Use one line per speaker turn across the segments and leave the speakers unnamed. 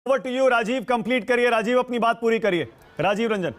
Over to you Rajeev, complete करिए। राजीव अपनी बात पूरी करिए। राजीव रंजन।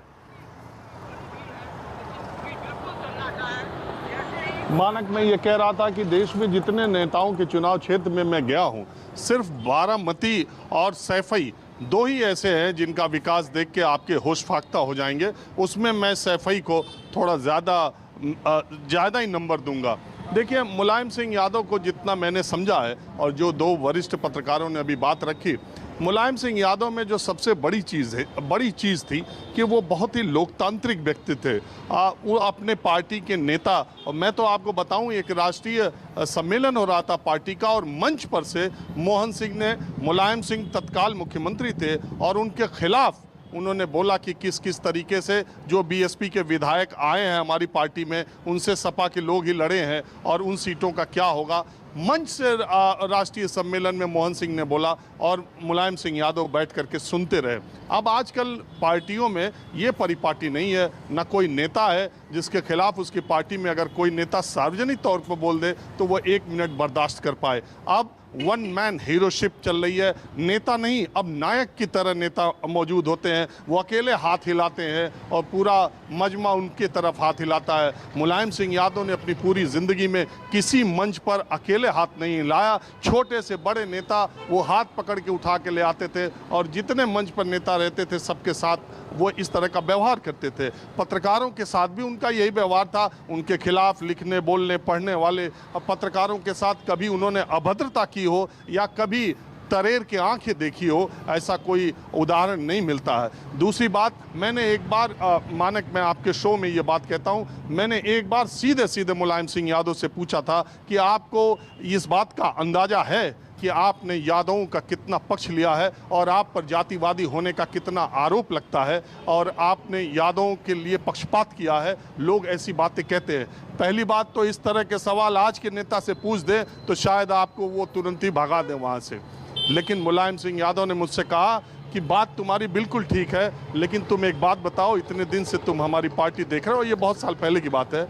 मानक, मैं ये कह रहा था कि देश में जितने नेताओं के चुनाव क्षेत्र में मैं गया हूं, सिर्फ बारामती और सैफई दो ही ऐसे हैं जिनका विकास देख के आपके होश फाख्ता हो जाएंगे। उसमें मैं सैफई को थोड़ा ज़्यादा ही नंबर दूंगा। देखिए, मुलायम सिंह यादव को जितना मैंने समझा है और जो दो वरिष्ठ पत्रकारों ने अभी बात रखी, मुलायम सिंह यादव में जो सबसे बड़ी चीज़ थी कि वो बहुत ही लोकतांत्रिक व्यक्ति थे। वो अपने पार्टी के नेता, और मैं तो आपको बताऊं, एक राष्ट्रीय सम्मेलन हो रहा था पार्टी का और मंच पर से मोहन सिंह ने, मुलायम सिंह तत्काल मुख्यमंत्री थे, और उनके खिलाफ उन्होंने बोला कि किस किस तरीके से जो बीएसपी के विधायक आए हैं हमारी पार्टी में, उनसे सपा के लोग ही लड़े हैं और उन सीटों का क्या होगा। मंच से राष्ट्रीय सम्मेलन में मोहन सिंह ने बोला और मुलायम सिंह यादव बैठ करके सुनते रहे। अब आजकल पार्टियों में ये परिपाटी नहीं है, ना कोई नेता है जिसके खिलाफ उसकी पार्टी में अगर कोई नेता सार्वजनिक तौर पर बोल दे तो वो 1 मिनट बर्दाश्त कर पाए। अब वन मैन हीरोशिप चल रही है। नेता नहीं, अब नायक की तरह नेता मौजूद होते हैं। वो अकेले हाथ हिलाते हैं और पूरा मजमा उनके तरफ हाथ हिलाता है। मुलायम सिंह यादव ने अपनी पूरी ज़िंदगी में किसी मंच पर अकेले हाथ नहीं हिलाया। छोटे से बड़े नेता वो हाथ पकड़ के उठा के ले आते थे और जितने मंच पर नेता रहते थे सबके साथ वो इस तरह का व्यवहार करते थे। पत्रकारों के साथ भी उनका यही व्यवहार था। उनके खिलाफ लिखने, बोलने, पढ़ने वाले पत्रकारों के साथ कभी उन्होंने अभद्रता की हो या कभी तरेर के आंखें देखी हो, ऐसा कोई उदाहरण नहीं मिलता है। दूसरी बात, मैंने एक बार मानक, मैं आपके शो में ये बात कहता हूँ, मैंने एक बार सीधे सीधे मुलायम सिंह यादव से पूछा था कि आपको इस बात का अंदाज़ा है कि आपने यादवों का कितना पक्ष लिया है और आप पर जातिवादी होने का कितना आरोप लगता है और आपने यादवों के लिए पक्षपात किया है। लोग ऐसी बातें कहते हैं। पहली बात तो इस तरह के सवाल आज के नेता से पूछ दें तो शायद आपको वो तुरंत ही भगा दें वहाँ से। लेकिन मुलायम सिंह यादव ने मुझसे कहा कि बात तुम्हारी बिल्कुल ठीक है, लेकिन तुम एक बात बताओ, इतने दिन से तुम हमारी पार्टी देख रहे हो, ये बहुत साल पहले की बात है,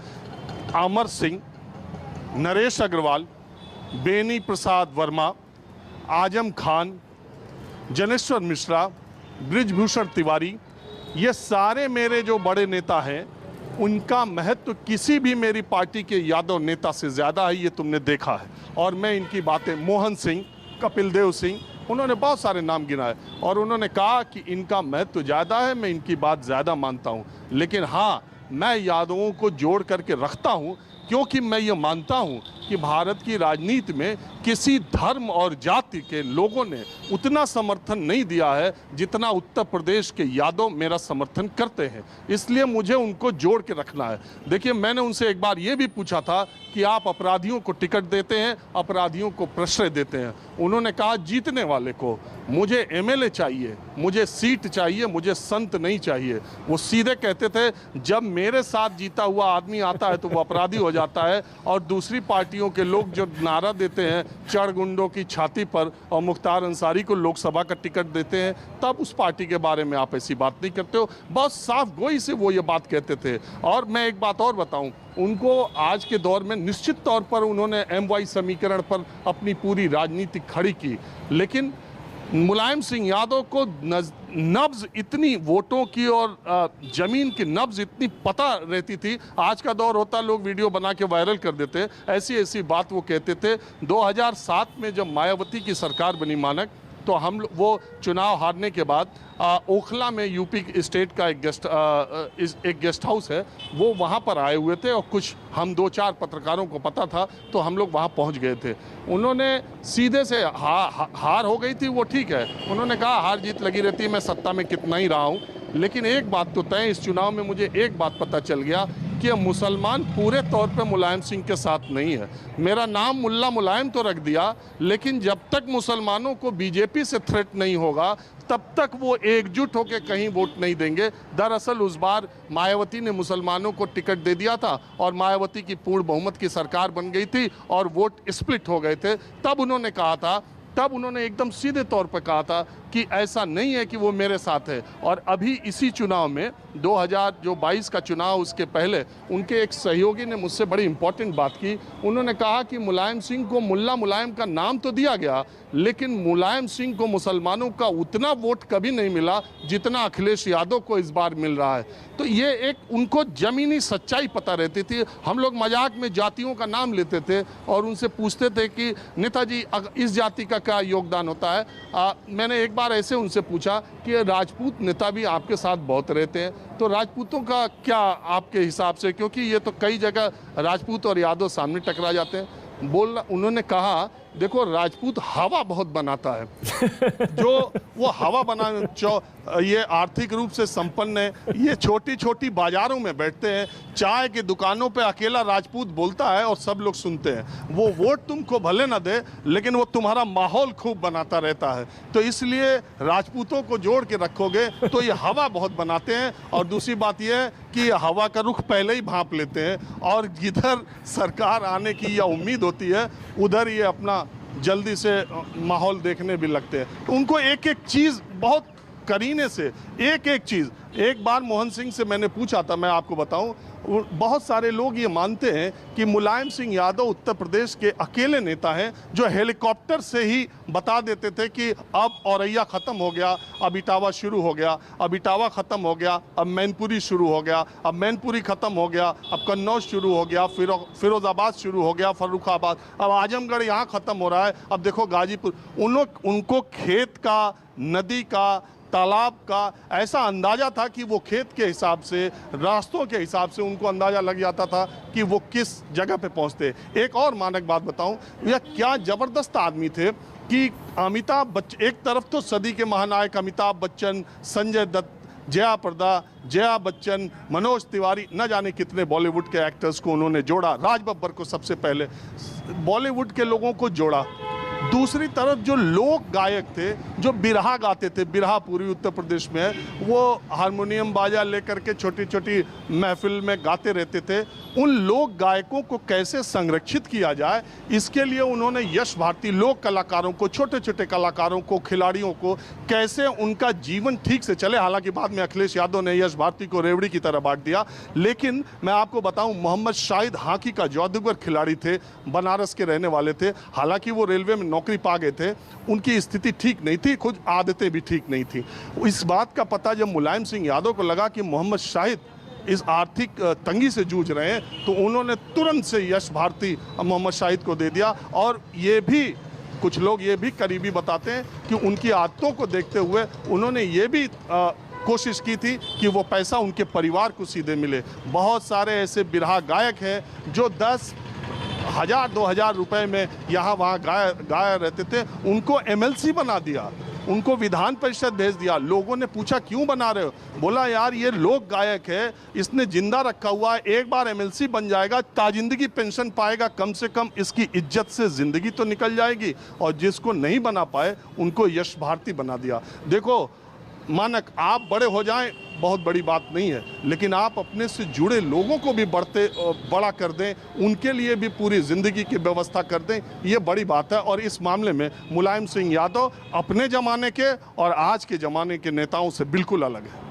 अमर सिंह, नरेश अग्रवाल, बेनी प्रसाद वर्मा, आजम खान, जनेश्वर मिश्रा, ब्रिजभूषण तिवारी, ये सारे मेरे जो बड़े नेता हैं, उनका महत्व किसी भी मेरी पार्टी के यादव नेता से ज़्यादा है, ये तुमने देखा है। और मैं इनकी बातें, मोहन सिंह, कपिल देव सिंह, उन्होंने बहुत सारे नाम गिनाए और उन्होंने कहा कि इनका महत्व ज़्यादा है, मैं इनकी बात ज़्यादा मानता हूँ। लेकिन हाँ, मैं यादवों को जोड़ करके रखता हूँ क्योंकि मैं ये मानता हूँ कि भारत की राजनीति में किसी धर्म और जाति के लोगों ने उतना समर्थन नहीं दिया है जितना उत्तर प्रदेश के यादव मेरा समर्थन करते हैं। इसलिए मुझे उनको जोड़ के रखना है। देखिए, मैंने उनसे एक बार ये भी पूछा था कि आप अपराधियों को टिकट देते हैं, अपराधियों को प्रश्रय देते हैं। उन्होंने कहा जीतने वाले को, मुझे एमएलए चाहिए, मुझे सीट चाहिए, मुझे संत नहीं चाहिए। वो सीधे कहते थे, जब मेरे साथ जीता हुआ आदमी आता है तो वो अपराधी हो जाता है, और दूसरी पार्टियों के लोग जो नारा देते हैं चढ़ गुंडों की छाती पर और मुख्तार अंसारी को लोकसभा का टिकट देते हैं, तब उस पार्टी के बारे में आप ऐसी बात नहीं करते हो। बहुत साफ गोई से वो ये बात कहते थे। और मैं एक बात और बताऊं, उनको आज के दौर में निश्चित तौर पर उन्होंने MY समीकरण पर अपनी पूरी राजनीति खड़ी की, लेकिन मुलायम सिंह यादव को नब्ज इतनी वोटों की और जमीन की नब्ज इतनी पता रहती थी। आज का दौर होता, लोग वीडियो बना के वायरल कर देते, ऐसी ऐसी बात वो कहते थे। 2007 में जब मायावती की सरकार बनी मानक, तो हम वो चुनाव हारने के बाद ओखला में यूपी स्टेट का एक गेस्ट हाउस है, वो वहाँ पर आए हुए थे और कुछ हम 2-4 पत्रकारों को पता था तो हम लोग वहाँ पहुँच गए थे। उन्होंने सीधे से हार हो गई थी, वो ठीक है, उन्होंने कहा हार जीत लगी रहती है, मैं सत्ता में कितना ही रहा हूँ, लेकिन एक बात तो तय, इस चुनाव में मुझे एक बात पता चल गया कि मुसलमान पूरे तौर पर मुलायम सिंह के साथ नहीं है। मेरा नाम मुल्ला मुलायम तो रख दिया, लेकिन जब तक मुसलमानों को बीजेपी से थ्रेट नहीं होगा तब तक वो एकजुट होकर कहीं वोट नहीं देंगे। दरअसल उस बार मायावती ने मुसलमानों को टिकट दे दिया था और मायावती की पूर्ण बहुमत की सरकार बन गई थी और वोट स्प्लिट हो गए थे। तब उन्होंने कहा था, तब उन्होंने एकदम सीधे तौर पर कहा था कि ऐसा नहीं है कि वो मेरे साथ है। और अभी इसी चुनाव में 2022 का चुनाव, उसके पहले उनके एक सहयोगी ने मुझसे बड़ी इंपॉर्टेंट बात की। उन्होंने कहा कि मुलायम सिंह को मुल्ला मुलायम का नाम तो दिया गया, लेकिन मुलायम सिंह को मुसलमानों का उतना वोट कभी नहीं मिला जितना अखिलेश यादव को इस बार मिल रहा है। तो ये एक उनको जमीनी सच्चाई पता रहती थी। हम लोग मजाक में जातियों का नाम लेते थे और उनसे पूछते थे कि नेताजी इस जाति का क्या योगदान होता है। मैंने एक बार ऐसे उनसे पूछा कि राजपूत नेता भी आपके साथ बहुत रहते हैं, तो राजपूतों का क्या आपके हिसाब से, क्योंकि ये तो कई जगह राजपूत और यादव सामने टकरा जाते हैं। उन्होंने कहा देखो राजपूत हवा बहुत बनाता है जो वो हवा बना ये आर्थिक रूप से संपन्न है, ये छोटी छोटी बाजारों में बैठते हैं, चाय की दुकानों पे अकेला राजपूत बोलता है और सब लोग सुनते हैं। वो वोट तुमको भले ना दे, लेकिन वो तुम्हारा माहौल खूब बनाता रहता है। तो इसलिए राजपूतों को जोड़ के रखोगे तो ये हवा बहुत बनाते हैं। और दूसरी बात ये है कि ये हवा का रुख पहले ही भांप लेते हैं और जिधर सरकार आने की या उम्मीद होती है उधर ये अपना जल्दी से माहौल देखने भी लगते हैं। तो उनको एक एक चीज़ बहुत करीने से, एक एक चीज़। एक बार मोहन सिंह से मैंने पूछा था, मैं आपको बताऊं, बहुत सारे लोग ये मानते हैं कि मुलायम सिंह यादव उत्तर प्रदेश के अकेले नेता हैं जो हेलीकॉप्टर से ही बता देते थे कि अब औरैया ख़त्म हो गया, अब इटावा शुरू हो गया, अब इटावा ख़त्म हो गया, अब मैनपुरी शुरू हो गया, अब मैनपुरी ख़त्म हो गया, अब कन्नौज शुरू हो गया, फिरोज़ाबाद शुरू हो गया, फर्रुखाबाद, अब आजमगढ़ यहाँ ख़त्म हो रहा है, अब देखो गाजीपुर। उनको खेत का, नदी का, तालाब का ऐसा अंदाज़ा था कि वो खेत के हिसाब से, रास्तों के हिसाब से उनको अंदाज़ा लग जाता था कि वो किस जगह पे पहुंचते। एक और मानक बात बताऊं, यह क्या ज़बरदस्त आदमी थे कि अमिताभ बच्चन, एक तरफ तो सदी के महानायक अमिताभ बच्चन, संजय दत्त, जया प्रदा, जया बच्चन, मनोज तिवारी, न जाने कितने बॉलीवुड के एक्टर्स को उन्होंने जोड़ा। राज बब्बर को सबसे पहले बॉलीवुड के लोगों को जोड़ा। दूसरी तरफ जो लोक गायक थे, जो बिरहा गाते थे, बिरहा पूरी उत्तर प्रदेश में है, वो हारमोनियम बाजा लेकर के छोटी छोटी महफिल में गाते रहते थे। उन लोक गायकों को कैसे संरक्षित किया जाए, इसके लिए उन्होंने यश भारती लोक कलाकारों को, छोटे छोटे कलाकारों को, खिलाड़ियों को, कैसे उनका जीवन ठीक से चले। हालांकि बाद में अखिलेश यादव ने यश भारती को रेवड़ी की तरह बांट दिया। लेकिन मैं आपको बताऊं, मोहम्मद शाहिद हॉकी का जादूगर खिलाड़ी थे, बनारस के रहने वाले थे। हालांकि वो रेलवे में नौकरी पा गए थे, उनकी स्थिति ठीक नहीं थी, खुद आदतें भी ठीक नहीं थी। इस बात का पता जब मुलायम सिंह यादव को लगा कि मोहम्मद शाहिद इस आर्थिक तंगी से जूझ रहे हैं, तो उन्होंने तुरंत से यश भारती मोहम्मद शाहिद को दे दिया। और ये भी कुछ लोग ये भी करीबी बताते हैं कि उनकी आदतों को देखते हुए उन्होंने ये भी कोशिश की थी कि वो पैसा उनके परिवार को सीधे मिले। बहुत सारे ऐसे बिरहा गायक हैं जो 10,000 2,000 रुपए में यहाँ वहाँ गाया रहते थे, उनको MLC बना दिया, उनको विधान परिषद भेज दिया। लोगों ने पूछा क्यों बना रहे हो, बोला यार ये लोक गायक है, इसने जिंदा रखा हुआ है, एक बार MLC बन जाएगा, ताजिंदगी पेंशन पाएगा, कम से कम इसकी इज्जत से ज़िंदगी तो निकल जाएगी। और जिसको नहीं बना पाए उनको यश भारती बना दिया। देखो मानक, आप बड़े हो जाएं बहुत बड़ी बात नहीं है, लेकिन आप अपने से जुड़े लोगों को भी बड़ा कर दें, उनके लिए भी पूरी ज़िंदगी की व्यवस्था कर दें, ये बड़ी बात है। और इस मामले में मुलायम सिंह यादव अपने ज़माने के और आज के ज़माने के नेताओं से बिल्कुल अलग है।